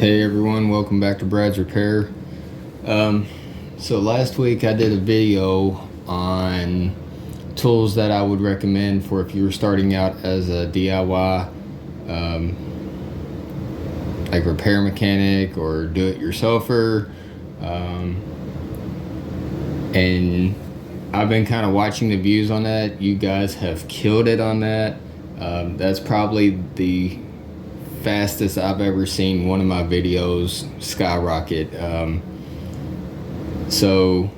Hey everyone, welcome back to Brad's Repair. So last week I did a video on tools that I would recommend for if you were starting out as a DIY like repair mechanic or do-it-yourselfer. And I've been kind of watching the views on that. You guys have killed it on that. That's probably the fastest I've ever seen one of my videos skyrocket. So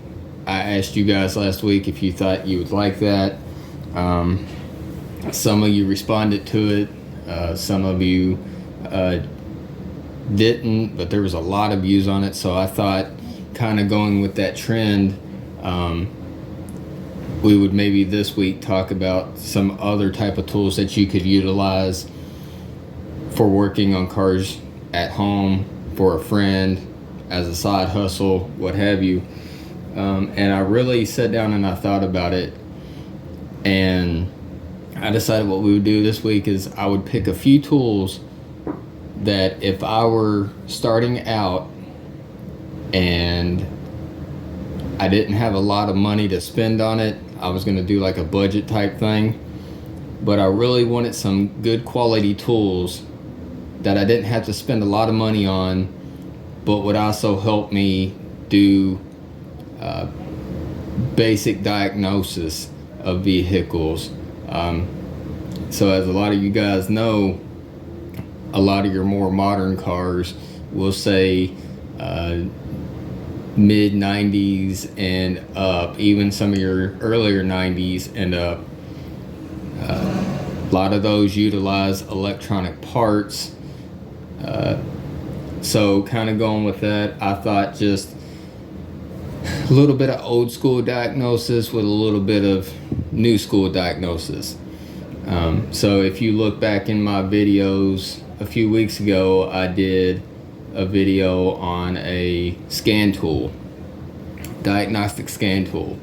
I asked you guys last week if you thought you would like that. Some of you responded to it, some of you didn't, but there was a lot of views on it, so I thought, kind of going with that trend, we would maybe this week talk about some other type of tools that you could utilize for working on cars at home, for a friend, as a side hustle, what have you. And I really sat down and I thought about it, and I decided what we would do this week is I would pick a few tools that if I were starting out and I didn't have a lot of money to spend on it, I was going to do like a budget type thing, but I really wanted some good quality tools that I didn't have to spend a lot of money on, but would also help me do basic diagnosis of vehicles. So as a lot of you guys know, a lot of your more modern cars will say mid 90s and up, even some of your earlier 90s and up. A lot of those utilize electronic parts. So kind of going with that, I thought just a little bit of old school diagnosis with a little bit of new school diagnosis. So if you look back in my videos a few weeks ago, I did a video on a scan tool, diagnostic scan tool.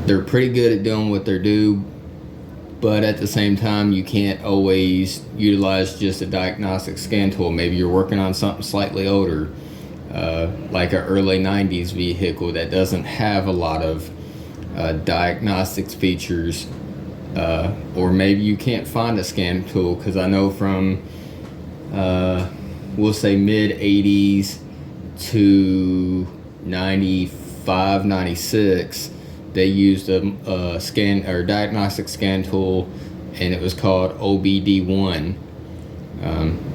They're pretty good at doing what they do, but at the same time, you can't always utilize just a diagnostic scan tool. Maybe you're working on something slightly older, like an early 90s vehicle that doesn't have a lot of diagnostics features, or maybe you can't find a scan tool, because I know from, we'll say mid 80s to 95, 96, they used a scan or diagnostic scan tool, and it was called OBD1.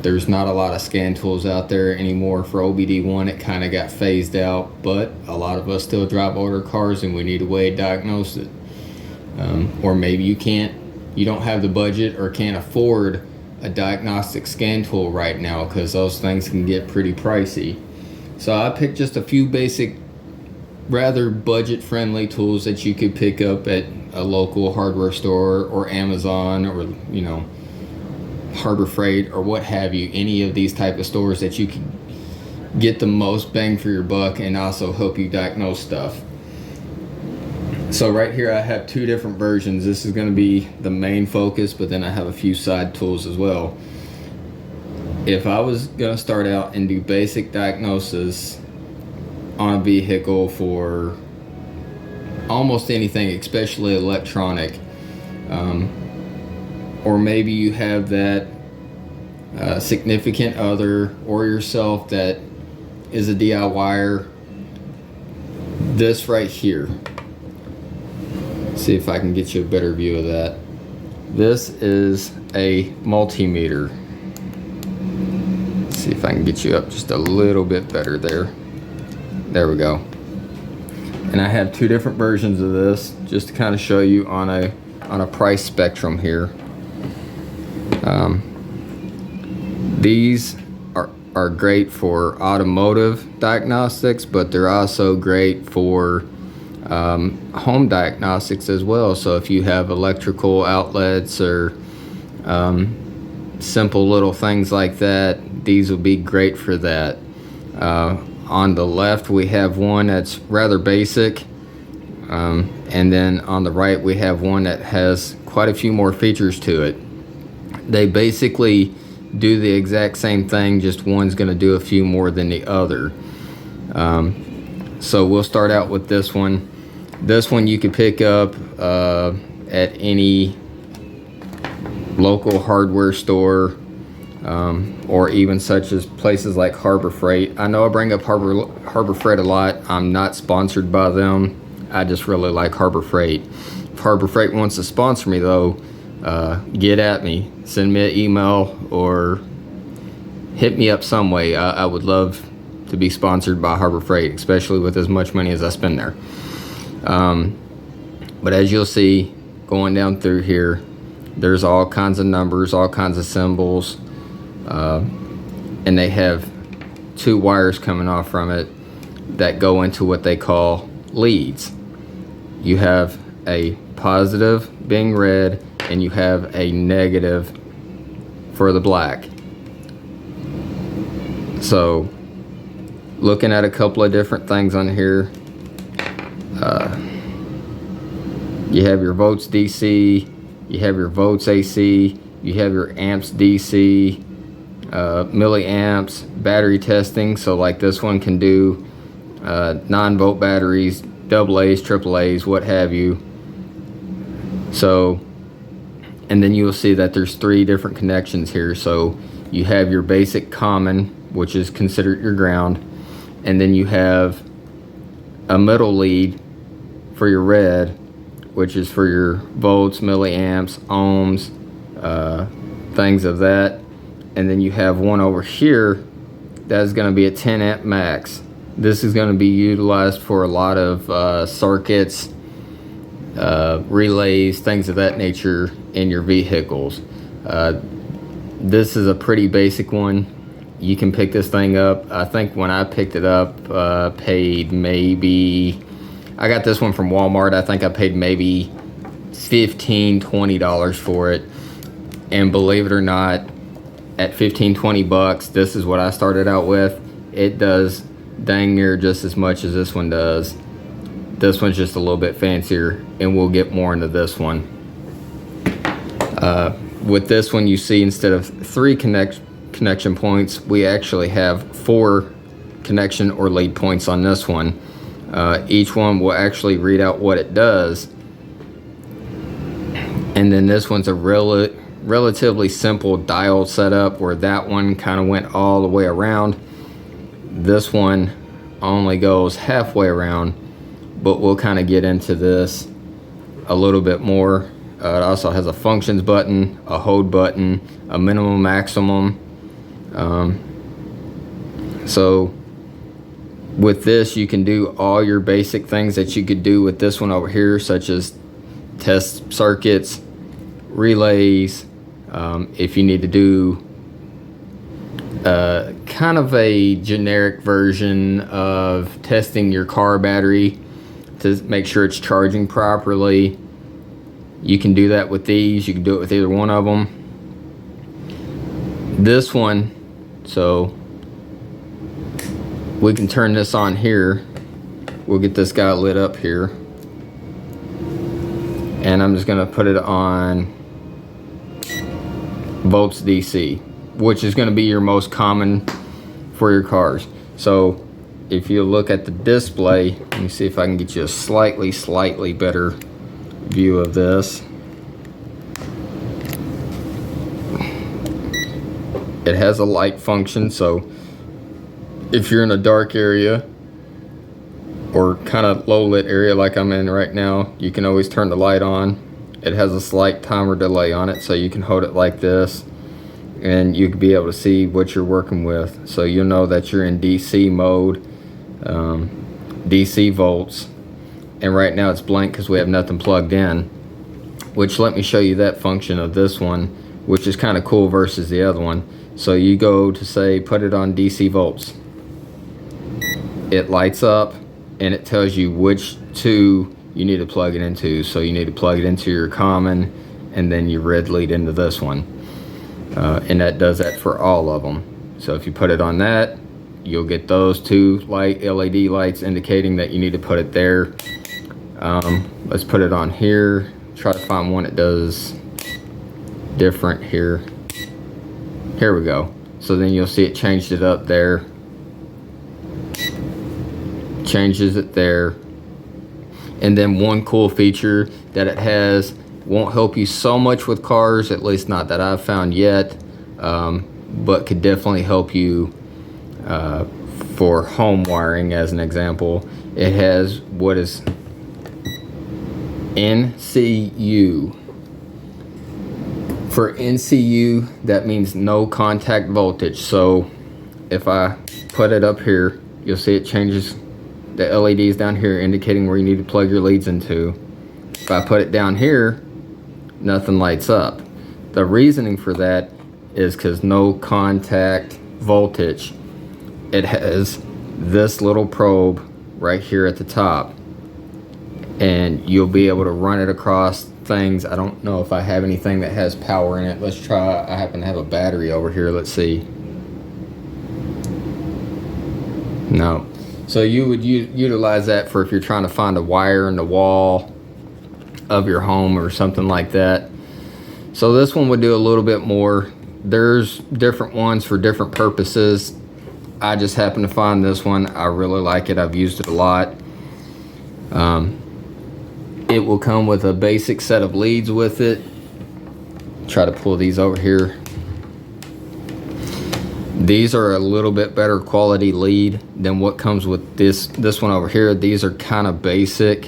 There's not a lot of scan tools out there anymore for OBD1. It kind of got phased out, but a lot of us still drive older cars and we need a way to diagnose it. Or maybe you don't have the budget or can't afford a diagnostic scan tool right now, because those things can get pretty pricey. So I picked just a few basic, rather budget-friendly tools that you could pick up at a local hardware store or Amazon or, Harbor Freight or what have you. Any of these type of stores that you can get the most bang for your buck and also help you diagnose stuff. So right here I have two different versions. This is going to be the main focus, but then I have a few side tools as well. If I was going to start out and do basic diagnosis on a vehicle for almost anything, especially electronic, or maybe you have that significant other or yourself that is a DIYer, this right here, see if I can get you a better view of that. This is a multimeter. Let's see if I can get you up just a little bit better there. There we go. And I have two different versions of this just to kind of show you on a price spectrum here. These are great for automotive diagnostics, but they're also great for home diagnostics as well. So if you have electrical outlets or simple little things like that, these will be great for that. On the left we have one that's rather basic, and then on the right we have one that has quite a few more features to it. They basically do the exact same thing, just one's going to do a few more than the other. So we'll start out with this one. This one you could pick up at any local hardware store, or even such as places like Harbor Freight. I know I bring up Harbor Freight a lot. I'm not sponsored by them. I just really like Harbor Freight. If Harbor Freight wants to sponsor me though, get at me. Send me an email or hit me up some way. I would love to be sponsored by Harbor Freight, especially with as much money as I spend there. But as you'll see, going down through here, there's all kinds of numbers, all kinds of symbols, and they have two wires coming off from it that go into what they call leads. You have a positive being red, and you have a negative for the black. So looking at a couple of different things on here, you have your volts DC, you have your volts AC, you have your amps DC, milliamps, battery testing. So like this one can do 9-volt batteries, AA's, AAA's, what have you. So, and then you'll see that there's 3 different connections here. So you have your basic common, which is considered your ground, and then you have a middle lead for your red, which is for your volts, milliamps, ohms, things of that. And then you have one over here that is going to be a 10 amp max. This is going to be utilized for a lot of circuits, relays, things of that nature in your vehicles. This is a pretty basic one. You can pick this thing up. I think when I picked it up, paid maybe, I got this one from Walmart. I think I paid maybe $15-20 for it. And believe it or not, at $15-20, this is what I started out with. It does dang near just as much as this one does. This one's just a little bit fancier, and we'll get more into this one. With this one, you see instead of 3 connection points, we actually have 4 connection or lead points on this one. Each one will actually read out what it does. And then this one's a relatively simple dial setup, where that one kind of went all the way around. This one only goes halfway around, but we'll kind of get into this a little bit more. It also has a functions button, a hold button, a minimum, maximum. So with this, you can do all your basic things that you could do with this one over here, such as test circuits, relays. If you need to do kind of a generic version of testing your car battery to make sure it's charging properly, you can do that with these. You can do it with either one of them. This one, so we can turn this on here. We'll get this guy lit up here, and I'm just gonna put it on volts DC, which is going to be your most common for your cars. So if you look at the display, let me see if I can get you a slightly better view of this. It has a light function, so if you're in a dark area or kind of low lit area like I'm in right now, you can always turn the light on. It has a slight timer delay on it, so you can hold it like this and you can be able to see what you're working with. So you'll know that you're in DC mode, DC volts. And right now it's blank because we have nothing plugged in, which let me show you that function of this one, which is kind of cool versus the other one. So you go to say, put it on DC volts. It lights up and it tells you which 2 you need to plug it into. So you need to plug it into your common and then your red lead into this one. And that does that for all of them. So if you put it on that, you'll get those 2 light LED lights indicating that you need to put it there. Let's put it on here. Try to find one that does different here. Here we go. So then you'll see it changed it up there. Changes it there. And then one cool feature that it has, won't help you so much with cars, at least not that I've found yet, but could definitely help you for home wiring. As an example, it has what is NCU. For NCU, that means no contact voltage. So if I put it up here, you'll see it changes the LEDs down here, indicating where you need to plug your leads into. If I put it down here, nothing lights up. The reasoning for that is because no contact voltage. It has this little probe right here at the top, and you'll be able to run it across things. I don't know if I have anything that has power in it. Let's try. I happen to have a battery over here. Let's see. No. So you would utilize that for if you're trying to find a wire in the wall of your home or something like that. So this one would do a little bit more. There's different ones for different purposes. I just happen to find this one. I really like it. I've used it a lot. It will come with a basic set of leads with it. Try to pull these over here. These are a little bit better quality lead than what comes with this one over here. These are kind of basic.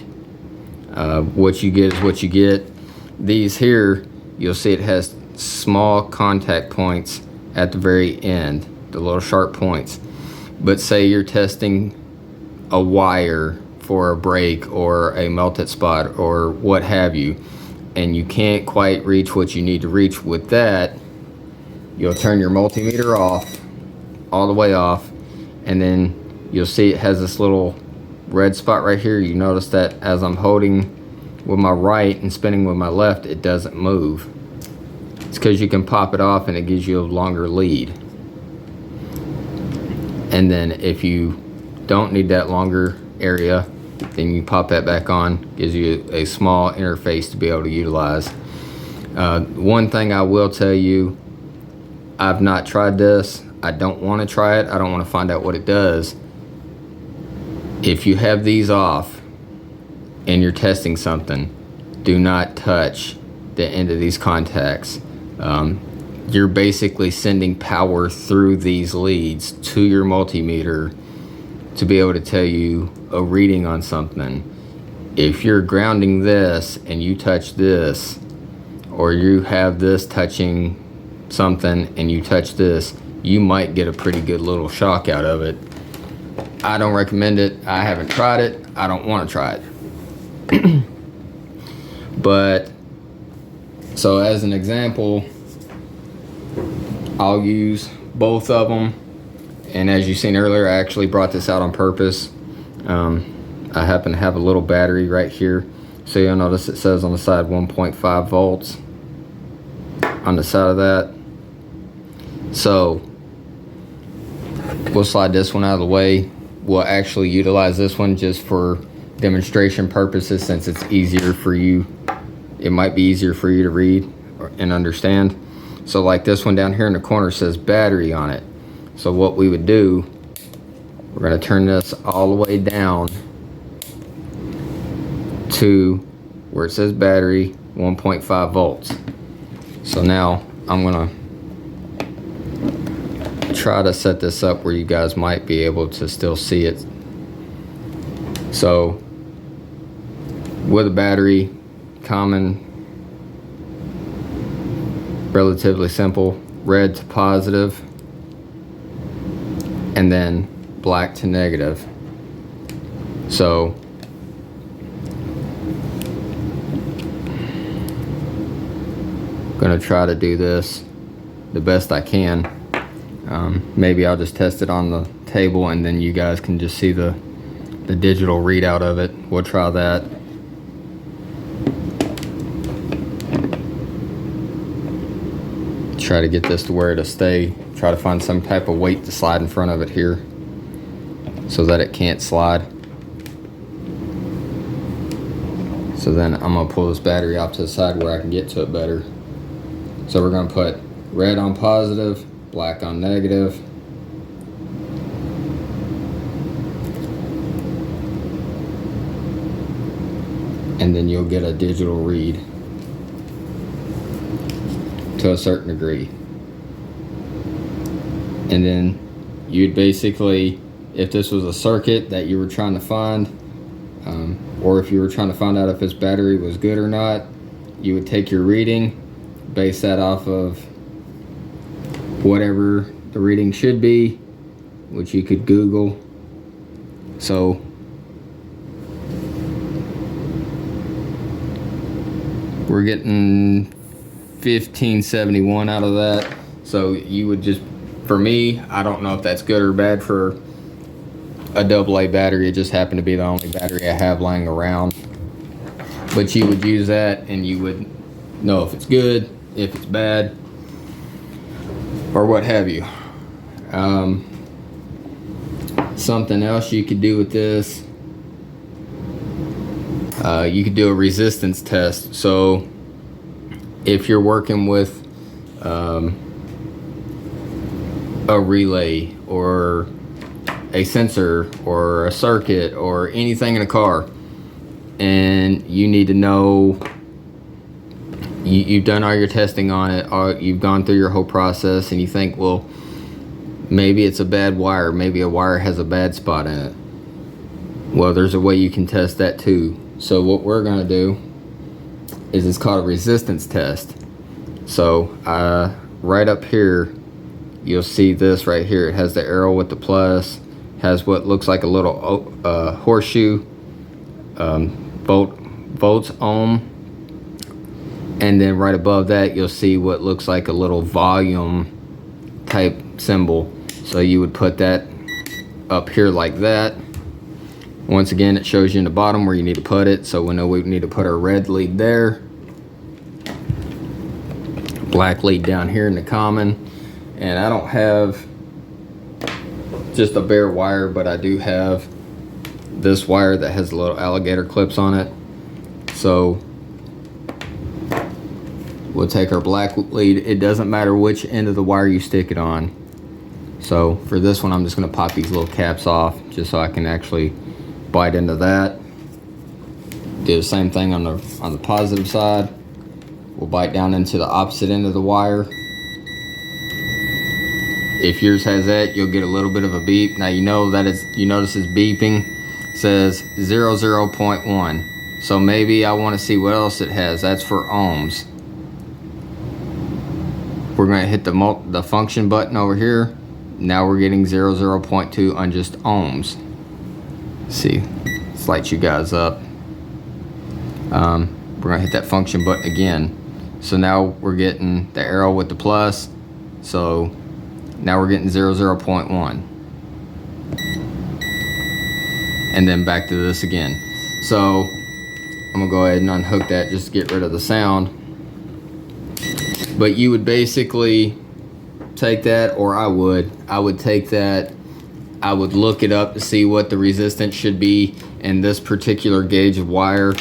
What you get is what you get. These here, you'll see it has small contact points at the very end, the little sharp points. But say you're testing a wire for a brake or a melted spot or what have you, and you can't quite reach what you need to reach with that, you'll turn your multimeter off, all the way off, and then you'll see it has this little red spot right here. You notice that as I'm holding with my right and spinning with my left, it doesn't move. It's because you can pop it off and it gives you a longer lead. And then if you don't need that longer area, then you pop that back on. Gives you a small interface to be able to utilize. One thing I will tell you, I've not tried this. I don't want to try it. I don't want to find out what it does. If you have these off and you're testing something, do not touch the end of these contacts. You're basically sending power through these leads to your multimeter to be able to tell you a reading on something. If you're grounding this and you touch this, or you have this touching something and you touch this, you might get a pretty good little shock out of it. I don't recommend it. I haven't tried it. I don't want to try it. But so as an example, I'll use both of them. And as you seen earlier, I actually brought this out on purpose. I happen to have a little battery right here. So you'll notice it says on the side 1.5 volts on the side of that. So we'll slide this one out of the way. We'll actually utilize this one just for demonstration purposes, since it's easier for you. It might be easier for you to read and understand. So like this one down here in the corner says battery on it. So what we would do, we're going to turn this all the way down to where it says battery, 1.5 volts. So now I'm going to try to set this up where you guys might be able to still see it. So with a battery, common, relatively simple, red to positive, and then black to negative. So I'm gonna try to do this the best I can. Maybe I'll just test it on the table and then you guys can just see the digital readout of it. We'll try that. Try to get this to where it'll stay. Try to find some type of weight to slide in front of it here so that it can't slide. So then I'm gonna pull this battery off to the side where I can get to it better. So we're gonna put red on positive, black on negative. And then you'll get a digital read to a certain degree. And then you'd basically, if this was a circuit that you were trying to find, or if you were trying to find out if this battery was good or not, you would take your reading, base that off of whatever the reading should be, which you could Google. So we're getting 1571 out of that. So you would just, for me, I don't know if that's good or bad for a AA battery. It just happened to be the only battery I have lying around. But you would use that and you would know if it's good, if it's bad, or what have you. Something else you could do with this, you could do a resistance test. So if you're working with a relay or a sensor or a circuit or anything in a car, and you need to know, you've done all your testing on it, or you've gone through your whole process, and you think, well, maybe it's a bad wire, maybe a wire has a bad spot in it. Well, there's a way you can test that too. So what we're going to do is, it's called a resistance test. So right up here, you'll see this right here. It has the arrow with the plus, has what looks like a little horseshoe, volts, ohm, and then right above that you'll see what looks like a little volume type symbol. So you would put that up here like that. Once again, it shows you in the bottom where you need to put it, so we know we need to put our red lead there, black lead down here in the common. And I don't have just a bare wire, but I do have this wire that has little alligator clips on it. So we'll take our black lead. It doesn't matter which end of the wire you stick it on. So for this one, I'm just going to pop these little caps off just so I can actually bite into that. Do the same thing on the positive side. We'll bite down into the opposite end of the wire. If yours has that, you'll get a little bit of a beep. Now you notice it's beeping. It says 0.1. So maybe I want to see what else it has. That's for ohms. We're going to hit the function button over here. Now we're getting 0.2 on just ohms. Let's see, let's light you guys up. We're going to hit that function button again. So now we're getting the arrow with the plus. So now we're getting 0.1. And then back to this again. So I'm gonna go ahead and unhook that just to get rid of the sound. But you would basically take that, or I would take that, I would look it up to see what the resistance should be in this particular gauge of wire.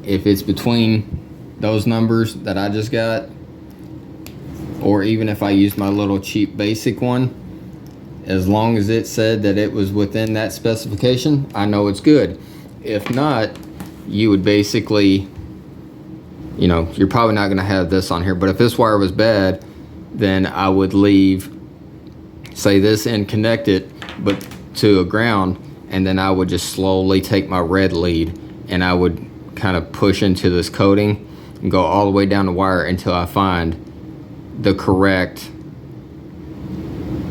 If it's between those numbers that I just got, or even if I used my little cheap basic one, as long as it said that it was within that specification, I know it's good. If not, you would basically, you're probably not going to have this on here, but if this wire was bad, then I would leave, say, this end connected but to a ground, and then I would just slowly take my red lead and I would kind of push into this coating and go all the way down the wire until I find the correct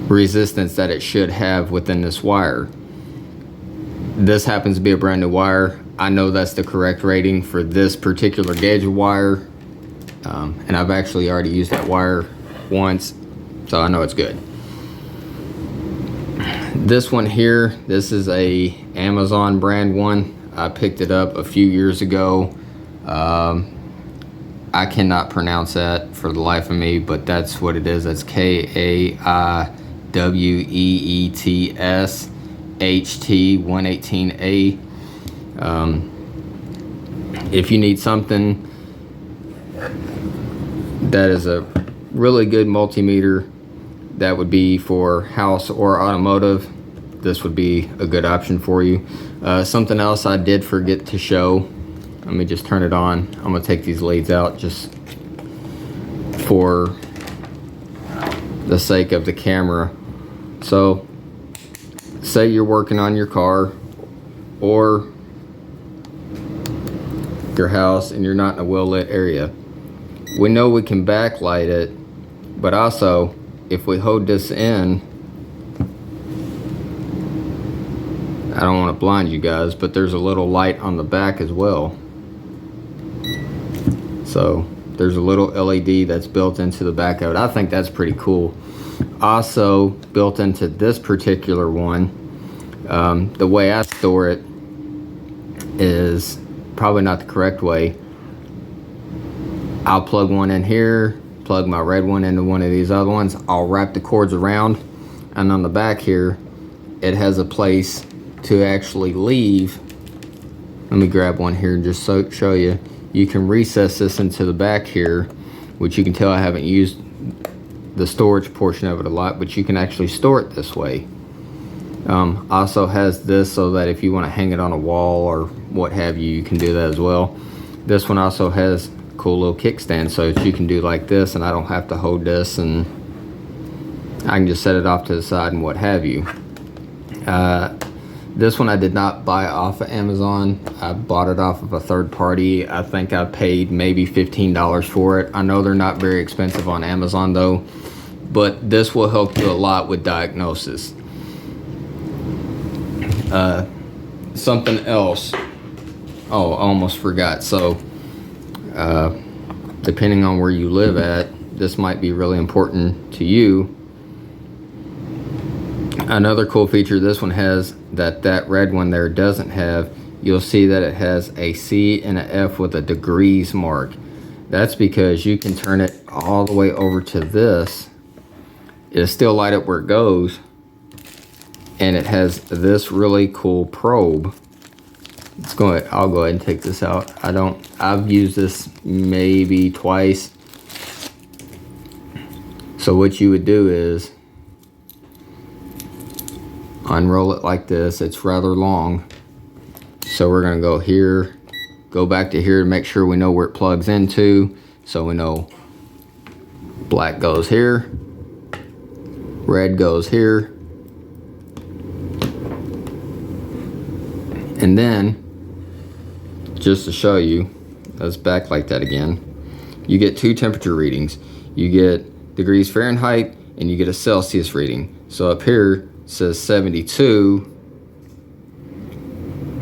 resistance that it should have within this wire. This happens to be a brand new wire. I know that's the correct rating for this particular gauge of wire, and I've actually already used that wire once, so I know it's good. This one here, this is a Amazon brand one. I picked it up a few years ago. I cannot pronounce that for the life of me, but that's what it is. That's KAIWEETS HT118A. If you need something that is a really good multimeter that would be for house or automotive. This would be a good option for you. Something else I did forget to show. Let me just turn it on. I'm gonna take these leads out just for the sake of the camera. So say you're working on your car or your house and you're not in a well lit area. We know we can backlight it, but also if we hold this in, I don't want to blind you guys, but there's a little light on the back as well. So there's a little LED that's built into the back of it. I think that's pretty cool. Also built into this particular one, the way I store it is probably not the correct way. I'll plug one in here, plug my red one into one of these other ones. I'll wrap the cords around, and on the back here, it has a place to actually leave. Let me grab one here and just show you. You can recess this into the back here, which you can tell I haven't used the storage portion of it a lot, but you can actually store it this way. Also has this so that if you want to hang it on a wall or what have you, you can do that as well. This one also has a cool little kickstand so that you can do like this, and I don't have to hold this, and I can just set it off to the side and what have you. This one I did not buy off of Amazon. I bought it off of a third party. I think I paid maybe $15 for it. I know they're not very expensive on Amazon though, but this will help you a lot with diagnosis. Something else. Oh, I almost forgot. So, depending on where you live at, this might be really important to you. Another cool feature this one has that red one there doesn't have, you'll see that it has a C and a F with a degrees mark. That's because you can turn it all the way over to this. It'll still light up where it goes, and it has this really cool probe. I'll go ahead and take this out. I've used this maybe twice. So what you would do is unroll it like this. It's rather long, so we're gonna go here, go back to here to make sure we know where it plugs into. So we know black goes here, red goes here, and then just to show you, let's backlight that again. You get two temperature readings. You get degrees Fahrenheit and you get a Celsius reading. So up here says 72,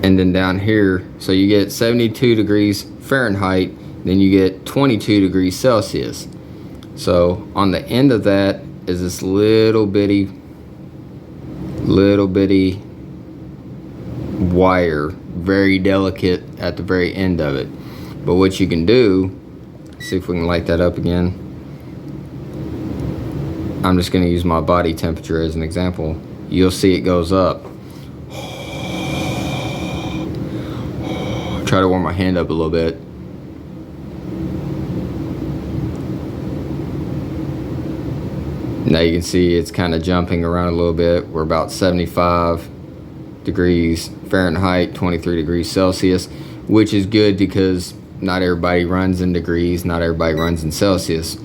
and then down here, so you get 72 degrees Fahrenheit, then you get 22 degrees Celsius. So on the end of that is this little bitty wire, very delicate at the very end of it. But what you can do, see if we can light that up again. I'm just going to use my body temperature as an example. You'll see it goes up. Try to warm my hand up a little bit. Now you can see it's kind of jumping around a little bit. We're about 75 degrees Fahrenheit, 23 degrees Celsius, which is good because not everybody runs in degrees, not everybody runs in Celsius.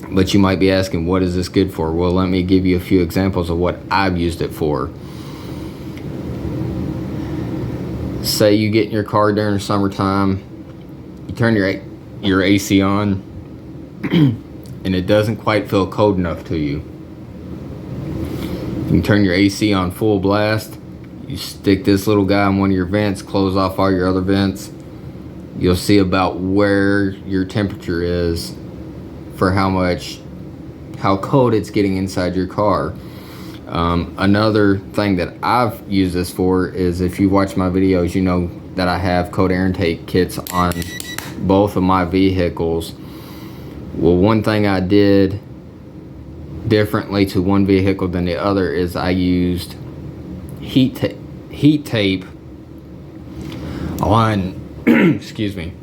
But you might be asking, what is this good for? Well, let me give you a few examples of what I've used it for. Say you get in your car during the summertime, you turn your AC on, and it doesn't quite feel cold enough to you. You can turn your AC on full blast. You stick this little guy in one of your vents, close off all your other vents. You'll see about where your temperature is for how cold it's getting inside your car. Another thing that I've used this for is, if you watch my videos, you know that I have cold air intake kits on both of my vehicles. Well, one thing I did differently to one vehicle than the other is I used heat tape on excuse me,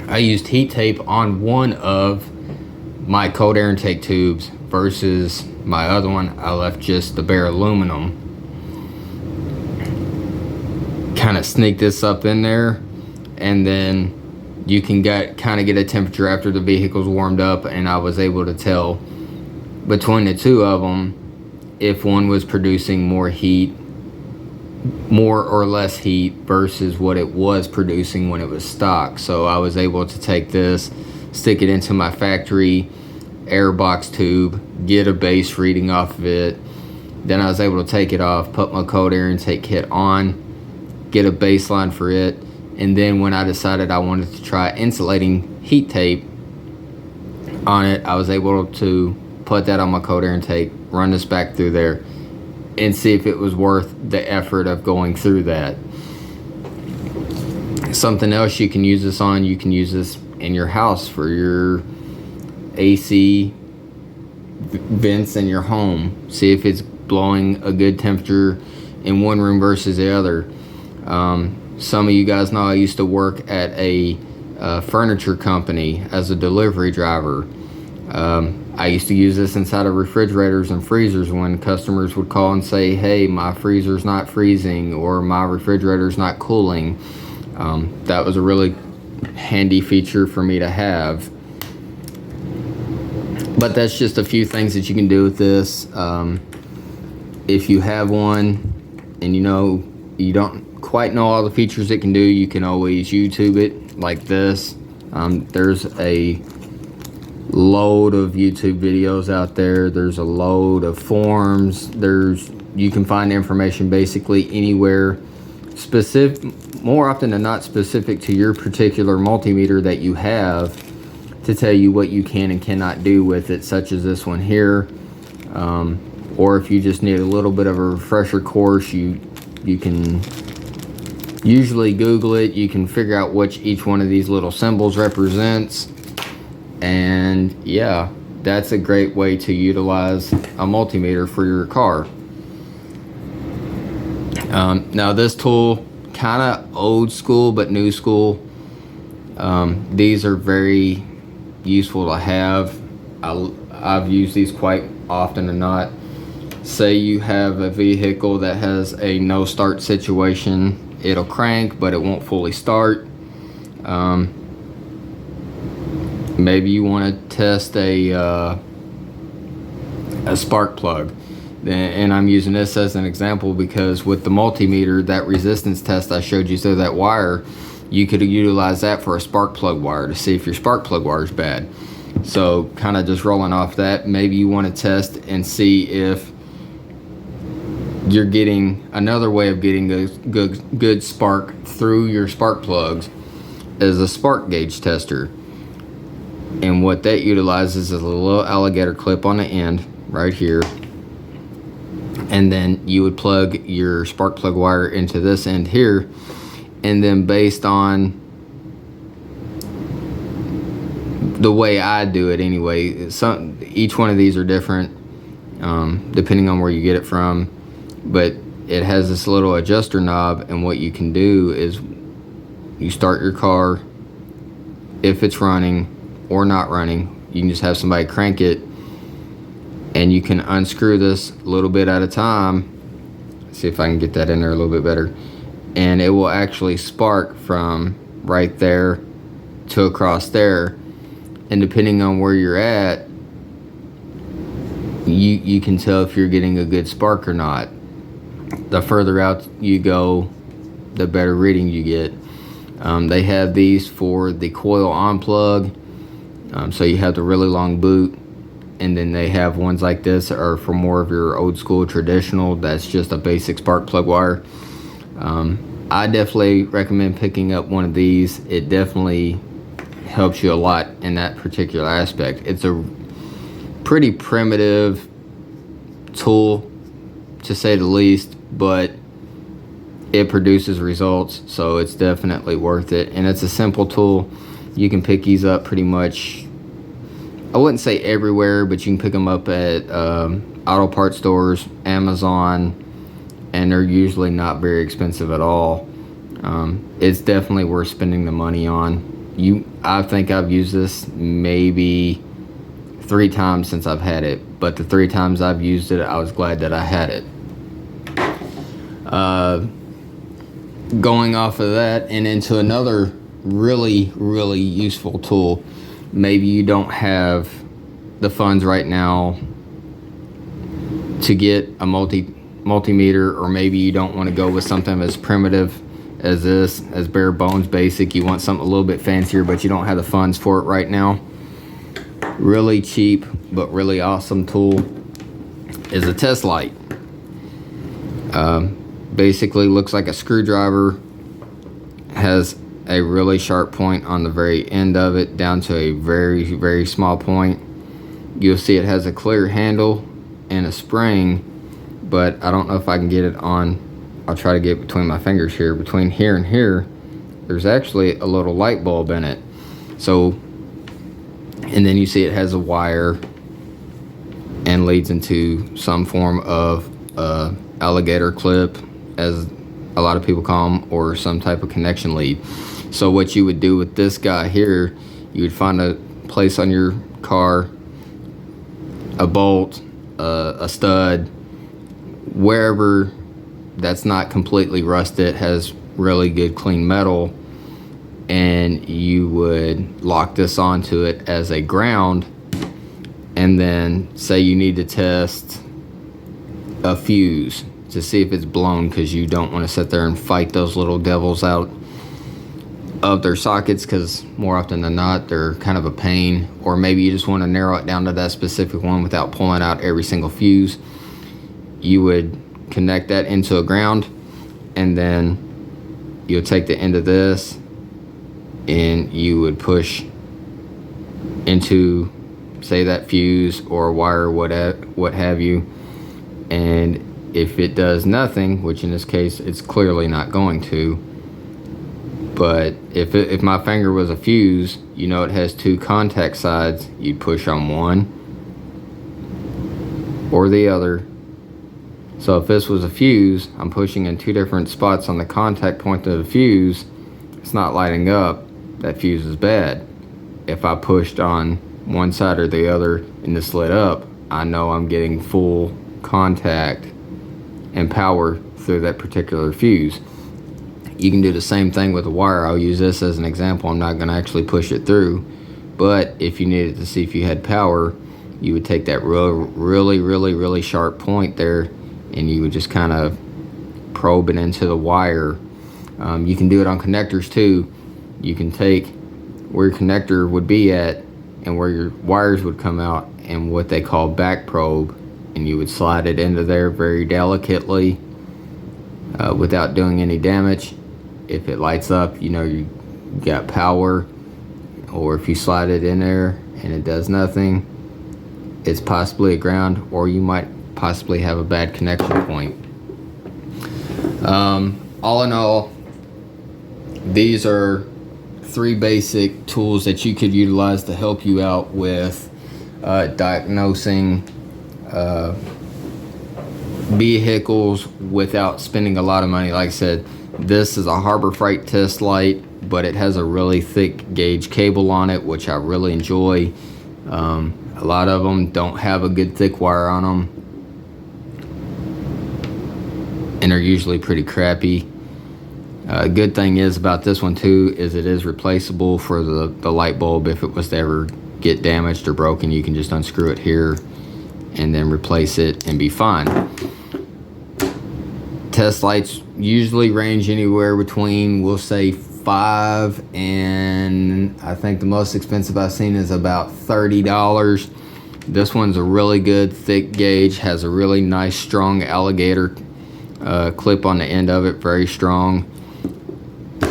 I used heat tape on one of my cold air intake tubes versus my other one, I left just the bare aluminum. Kind of sneak this up in there, and then you can kind of get a temperature after the vehicle's warmed up, and I was able to tell between the two of them if one was producing more or less heat versus what it was producing when it was stock. So I was able to take this, stick it into my factory air box tube, get a base reading off of it. Then I was able to take it off, put my cold air intake kit on, get a baseline for it, and then when I decided I wanted to try insulating heat tape on it, I was able to put that on my cold air intake, run this back through there, and see if it was worth the effort of going through that. Something else you can use this on, you can use this in your house for your AC vents in your home. See if it's blowing a good temperature in one room versus the other. Some of you guys know I used to work at a furniture company as a delivery driver. I used to use this inside of refrigerators and freezers when customers would call and say, hey, my freezer's not freezing or my refrigerator's not cooling. That was a really handy feature for me to have. But that's just a few things that you can do with this. If you have one and you don't quite know all the features it can do, you can always YouTube it like this. There's a load of YouTube videos out there. There's a load of forums. You can find information basically anywhere, more often than not specific to your particular multimeter that you have, to tell you what you can and cannot do with it, such as this one here. Or if you just need a little bit of a refresher course, you can usually Google it. You can figure out what each one of these little symbols represents. And yeah, that's a great way to utilize a multimeter for your car. Now this tool, kind of old school but new school. These are very useful to have. I've used these quite often or not. Say you have a vehicle that has a no start situation, it'll crank but it won't fully start. Maybe you want to test a spark plug, and I'm using this as an example because with the multimeter, that resistance test I showed you through that wire, you could utilize that for a spark plug wire to see if your spark plug wire is bad. So kind of just rolling off that, maybe you want to test and see if you're getting another way of getting a good spark through your spark plugs is a spark gauge tester. And what that utilizes is a little alligator clip on the end right here, and then you would plug your spark plug wire into this end here, and then based on the way I do it anyway, each one of these are different depending on where you get it from, but it has this little adjuster knob, and what you can do is you start your car. If it's running or not running, you can just have somebody crank it, and you can unscrew this a little bit at a time. See if I can get that in there a little bit better, and it will actually spark from right there to across there, and depending on where you're at, you can tell if you're getting a good spark or not. The further out you go, the better reading you get. They have these for the coil on plug, so you have the really long boot, and then they have ones like this are for more of your old school traditional, that's just a basic spark plug wire. I definitely recommend picking up one of these. It definitely helps you a lot in that particular aspect. It's a pretty primitive tool, to say the least, but it produces results, so it's definitely worth it. And it's a simple tool. You can pick these up pretty much, I wouldn't say everywhere, but you can pick them up at auto parts stores, Amazon, and they're usually not very expensive at all. It's definitely worth spending the money on. I think I've used this maybe 3 times since I've had it, but the 3 times I've used it, I was glad that I had it. Going off of that and into another really useful tool. Maybe you don't have the funds right now to get a multimeter, or maybe you don't want to go with something as primitive as this, as bare bones basic. You want something a little bit fancier, but you don't have the funds for it right now. Really cheap but really awesome tool is a test light. Basically looks like a screwdriver, has a really sharp point on the very end of it down to a very small point. You'll see it has a clear handle and a spring, but I don't know if I can get it on. I'll try to get it between my fingers here. Between here and here, there's actually a little light bulb in it. So, and then you see it has a wire and leads into some form of alligator clip, as a lot of people call them, or some type of connection lead. So what you would do with this guy here, you would find a place on your car, a bolt, a stud, wherever that's not completely rusted, has really good clean metal, and you would lock this onto it as a ground. And then say you need to test a fuse to see if it's blown, because you don't want to sit there and fight those little devils out of their sockets, because more often than not they're kind of a pain. Or maybe you just want to narrow it down to that specific one without pulling out every single fuse. You would connect that into a ground, and then you'll take the end of this and you would push into, say, that fuse or wire, what have you. And if it does nothing, which in this case it's clearly not going to, but if my finger was a fuse, you know, it has 2 contact sides. You'd push on one or the other. So if this was a fuse, I'm pushing in 2 different spots on the contact point of the fuse. It's not lighting up. That fuse is bad. If I pushed on one side or the other and this lit up, I know I'm getting full contact and power through that particular fuse. You can do the same thing with a wire. I'll use this as an example. I'm not going to actually push it through, but if you needed to see if you had power, you would take that really sharp point there, and you would just kind of probe it into the wire. You can do it on connectors too. You can take where your connector would be at and where your wires would come out, and what they call back probe, and you would slide it into there very delicately without doing any damage. If it lights up, you know you got power. Or if you slide it in there and it does nothing, it's possibly a ground, or you might possibly have a bad connection point. All in all, these are 3 basic tools that you could utilize to help you out with diagnosing vehicles without spending a lot of money. Like I said, this is a Harbor Freight test light, but it has a really thick gauge cable on it, which I really enjoy. A lot of them don't have a good thick wire on them, and are usually pretty crappy. Good thing is about this one too is it is replaceable for the light bulb. If it was to ever get damaged or broken, you can just unscrew it here and then replace it and be fine. Test lights usually range anywhere between, we'll say, $5 and I think the most expensive I've seen is about $30. This one's a really good thick gauge, has a really nice strong alligator clip on the end of it, very strong.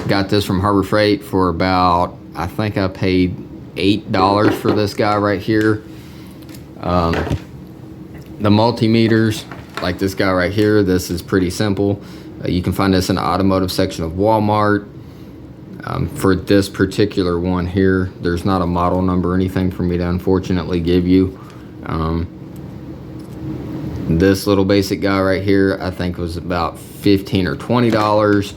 Got this from Harbor Freight for about, I think I paid $8 for this guy right here. The multimeters, like this guy right here, this is pretty simple. You can find this in the automotive section of Walmart. For this particular one here, there's not a model number or anything for me to unfortunately give you. This little basic guy right here, I think was about $15 or $20.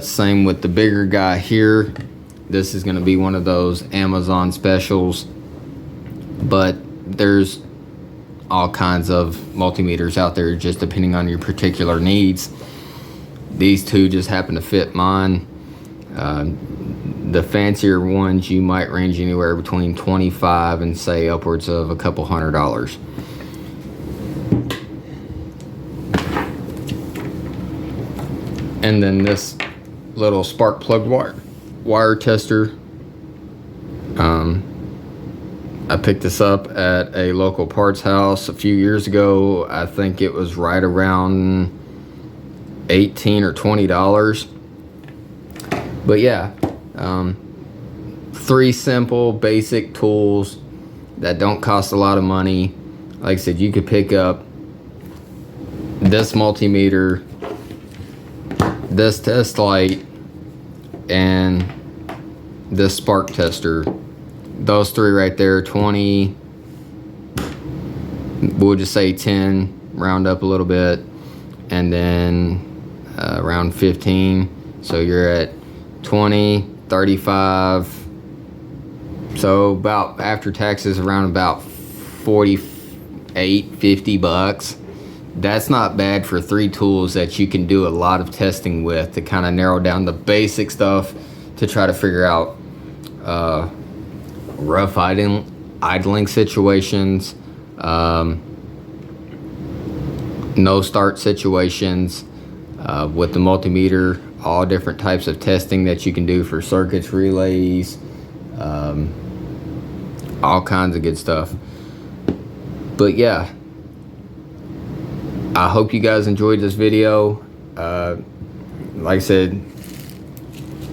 Same with the bigger guy here. This is going to be one of those Amazon specials. but there's all kinds of multimeters out there, just depending on your particular needs. These two just happen to fit mine. The fancier ones, you might range anywhere between $25 and say upwards of a couple $100. And then this little spark plug wire tester. I picked this up at a local parts house a few years ago. I think it was right around $18 or $20. But yeah, 3 simple basic tools that don't cost a lot of money. Like I said, you could pick up this multimeter, this test light, and this spark tester. Those 3 right there, 20, we'll just say 10, round up a little bit, and then around 15. So you're at 20, 35. So about, after taxes, around about 48, 50 bucks. That's not bad for 3 tools that you can do a lot of testing with to kind of narrow down the basic stuff to try to figure out rough idling situations, no start situations, with the multimeter, all different types of testing that you can do for circuits, relays, all kinds of good stuff. But yeah, I hope you guys enjoyed this video. Like I said,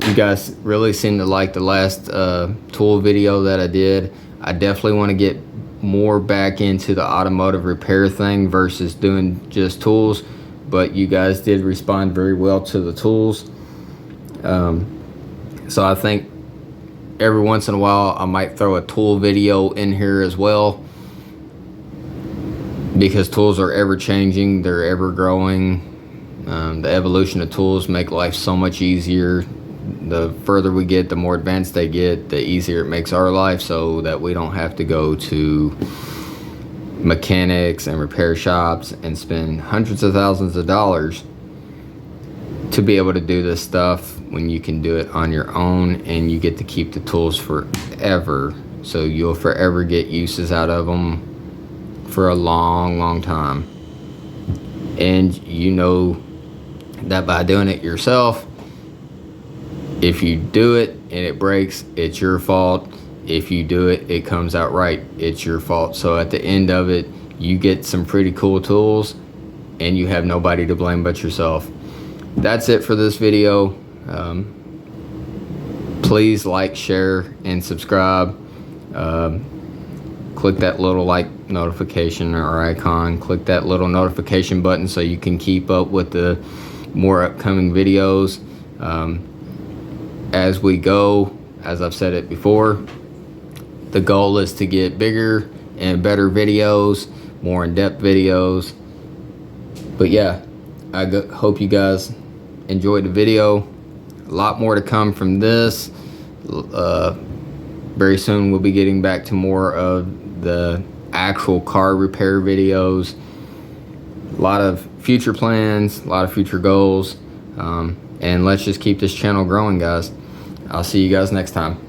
you guys really seem to like the last tool video that I did. I definitely want to get more back into the automotive repair thing versus doing just tools, but you guys did respond very well to the tools. So I think every once in a while I might throw a tool video in here as well, because tools are ever changing, they're ever growing. The evolution of tools make life so much easier. The further we get, the more advanced they get, the easier it makes our life, so that we don't have to go to mechanics and repair shops and spend hundreds of thousands of dollars to be able to do this stuff, when you can do it on your own and you get to keep the tools forever. So you'll forever get uses out of them for a long time. And you know that by doing it yourself, if you do it and it breaks, it's your fault. If you do it, it comes out right, it's your fault. So at the end of it, you get some pretty cool tools and you have nobody to blame but yourself. That's it for this video. Please like, share, and subscribe. Click that little like notification or icon. Click that little notification button so you can keep up with the more upcoming videos. As we go, as I've said it before, the goal is to get bigger and better videos, more in-depth videos. But yeah, I hope you guys enjoyed the video. A lot more to come from this. Very soon we'll be getting back to more of the actual car repair videos. A lot of future plans, a lot of future goals, and let's just keep this channel growing, guys. I'll see you guys next time.